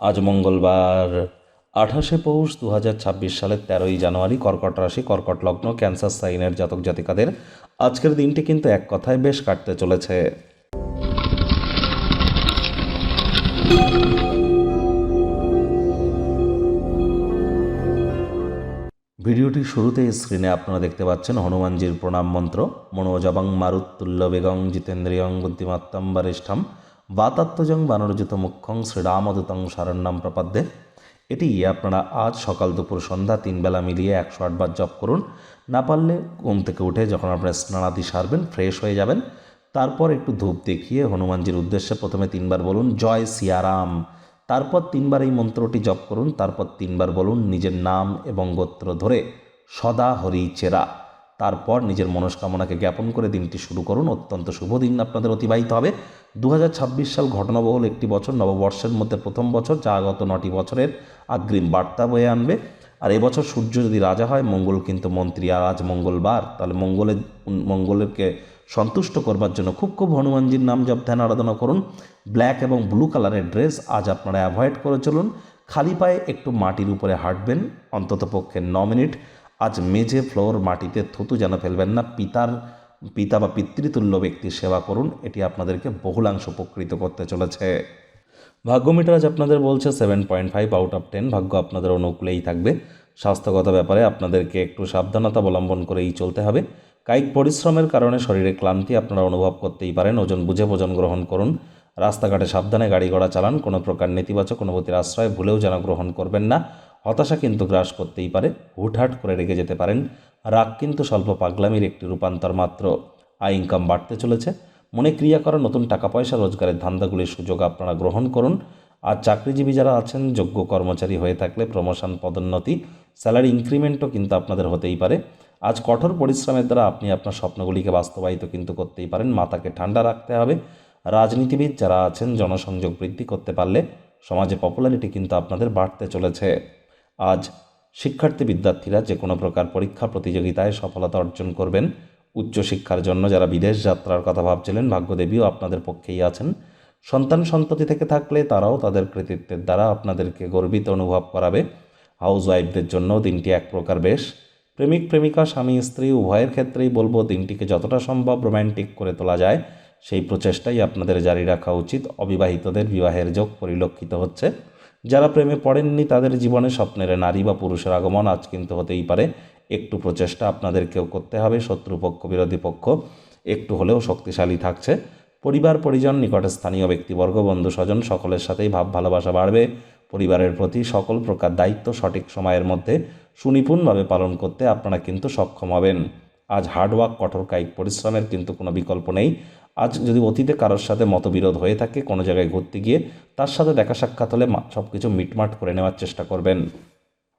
আজ মঙ্গলবার 28শে পৌষ 2026 সালের 13ই জানুয়ারি। কর্কট রাশি, কর্কট লগ্ন, ক্যান্সার সাইনের জাতক জাতিকাদের আজকের দিনটি কিন্তু এক কথায় বেশ কাটতে চলেছে। ভিডিওটি শুরুতে স্ক্রিনে আপনারা দেখতে পাচ্ছেন হনুমানজির প্রণাম মন্ত্র। মনোজবং মারুত্তুল্য বেগং জিতেন্দ্রিয়ং বুদ্ধিমত্তম বরিষ্ঠম বাতাত্মজং বানরজিত মুখ্যং শ্রীরামদূতং শরণ্যম প্রপদ্যে। এটি আপনারা আজ সকাল দুপুর সন্ধ্যা 3 বেলা মিলিয়ে 108 বার জপ করুন। না পারলে ঘুম থেকে উঠে যখন আপনারা স্নানাদি সারবেন, ফ্রেশ হয়ে যাবেন, তারপর একটু ধূপ দেখিয়ে হনুমানজির উদ্দেশ্যে প্রথমে 3 বার বলুন জয় সিয়ারাম। তারপর 3 বার এই মন্ত্রটি জপ করুন। তারপর 3 বার বলুন নিজের নাম এবং গোত্র ধরে সদা হরি চেরা। তারপর নিজের মনস্কামনাকে জ্ঞাপন করে দিনটি শুরু করুন। অত্যন্ত শুভ দিন আপনাদের অতিবাহিত হবে। 2026 সাল ঘটনাবহুল একটি বছর, নববর্ষের মধ্যে প্রথম বছর, যা গত 9টি বছরের অগ্রিম বার্তা বয়ে আনবে। আর এবছর সূর্য যদি রাজা হয়, মঙ্গল কিন্তু মন্ত্রী। আর আজ মঙ্গলবার, তাহলে মঙ্গলেরকে সন্তুষ্ট করবার জন্য খুব হনুমানজির নাম জপ ধ্যান আরাধনা করুন। ব্ল্যাক এবং ব্লু কালারের ড্রেস আজ আপনারা অ্যাভয়েড করে চলুন। খালি পায়ে একটু মাটির উপরে হাঁটবেন অন্তত পক্ষে 9 মিনিট। আজ মেঝে, ফ্লোর, মাটিতে থুতু যেন ফেলবেন না। পিতা বা পিতৃতুল্য ব্যক্তির সেবা করুন। এটি আপনাদেরকে বহুলাংশ উপকৃত করতে চলেছে। ভাগ্য মিটার আজ আপনাদের বলছে 7.5 আউট অফ 10। ভাগ্য আপনাদের অনুকূলেই থাকবে। স্বাস্থ্যগত ব্যাপারে আপনাদেরকে একটু সাবধানতা অবলম্বন করেই চলতে হবে। কায়িক পরিশ্রমের কারণে শরীরে ক্লান্তি আপনারা অনুভব করতেই পারেন। ওজন বুঝে ভোজন গ্রহণ করুন। রাস্তাঘাটে সাবধানে গাড়ি ঘোড়া চালান। কোনো প্রকার নেতিবাচক অনুভূতির আশ্রয় ভুলেও যেন গ্রহণ করবেন না। হতাশা কিন্তু গ্রাস করতেই পারে। হুটহাট করে রেগে যেতে পারেন। রাগ কিন্তু স্বল্প পাগলামির একটি রূপান্তর মাত্র। আয় ইনকাম বাড়তে চলেছে। মনে ক্রিয়া করা নতুন টাকা পয়সা রোজগারের ধান্দাগুলির সুযোগ আপনারা গ্রহণ করুন। আর চাকরিজীবী যারা আছেন, যোগ্য কর্মচারী হয়ে থাকলে প্রমোশন, পদোন্নতি, স্যালারি ইনক্রিমেন্টও কিন্তু আপনাদের হতেই পারে। আজ কঠোর পরিশ্রমের দ্বারা আপনি আপনার স্বপ্নগুলিকে বাস্তবায়িত কিন্তু করতেই পারেন। মাথাকে ঠান্ডা রাখতে হবে। রাজনীতিবিদ যারা আছেন, জনসংযোগ বৃদ্ধি করতে পারলে সমাজে পপুলারিটি কিন্তু আপনাদের বাড়তে চলেছে। আজ শিক্ষার্থী বিদ্যার্থীরা যে কোনো প্রকার পরীক্ষা প্রতিযোগিতায় সফলতা অর্জন করবেন। উচ্চশিক্ষার জন্য যারা বিদেশ যাত্রার কথা ভাবছিলেন, ভাগ্যদেবীও আপনাদের পক্ষেই আছেন। সন্তান সন্ততি থেকে থাকলে তারাও তাদের কৃতিত্বের দ্বারা আপনাদেরকে গর্বিত অনুভব করাবে। হাউস ওয়াইফদের জন্য দিনটি এক প্রকার বেশ। প্রেমিক প্রেমিকা, স্বামী স্ত্রী উভয়ের ক্ষেত্রেই বলবো দিনটিকে যতটা সম্ভব রোম্যান্টিক করে তোলা যায় সেই প্রচেষ্টাই আপনাদের জারি রাখা উচিত। অবিবাহিতদের বিবাহের যোগ পরিলক্ষিত হচ্ছে। যারা প্রেমে পড়েননি তাদের জীবনে স্বপ্নের নারী বা পুরুষের আগমন আজ কিন্তু হতেই পারে। একটু প্রচেষ্টা আপনাদেরকেও করতে হবে। শত্রুপক্ষ, বিরোধী পক্ষ একটু হলেও শক্তিশালী থাকছে। পরিবার পরিজন, নিকটে স্থানীয় ব্যক্তিবর্গ, বন্ধু স্বজন সকলের সাথেই ভাব ভালোবাসা বাড়বে। পরিবারের প্রতি সকল প্রকার দায়িত্ব সঠিক সময়ের মধ্যে সুনিপুণভাবে পালন করতে আপনারা কিন্তু সক্ষম হবেন। আজ হার্ডওয়ার্ক, কঠোর কায়িক পরিশ্রমের কিন্তু কোনো বিকল্প নেই। আজ যদি অতীতে কারোর সাথে মতবিরোধ হয়ে থাকে, কোনো জায়গায় ঘুরতে গিয়ে তার সাথে দেখা সাক্ষাৎ হলে সব কিছু মিটমাট করে নেওয়ার চেষ্টা করবেন।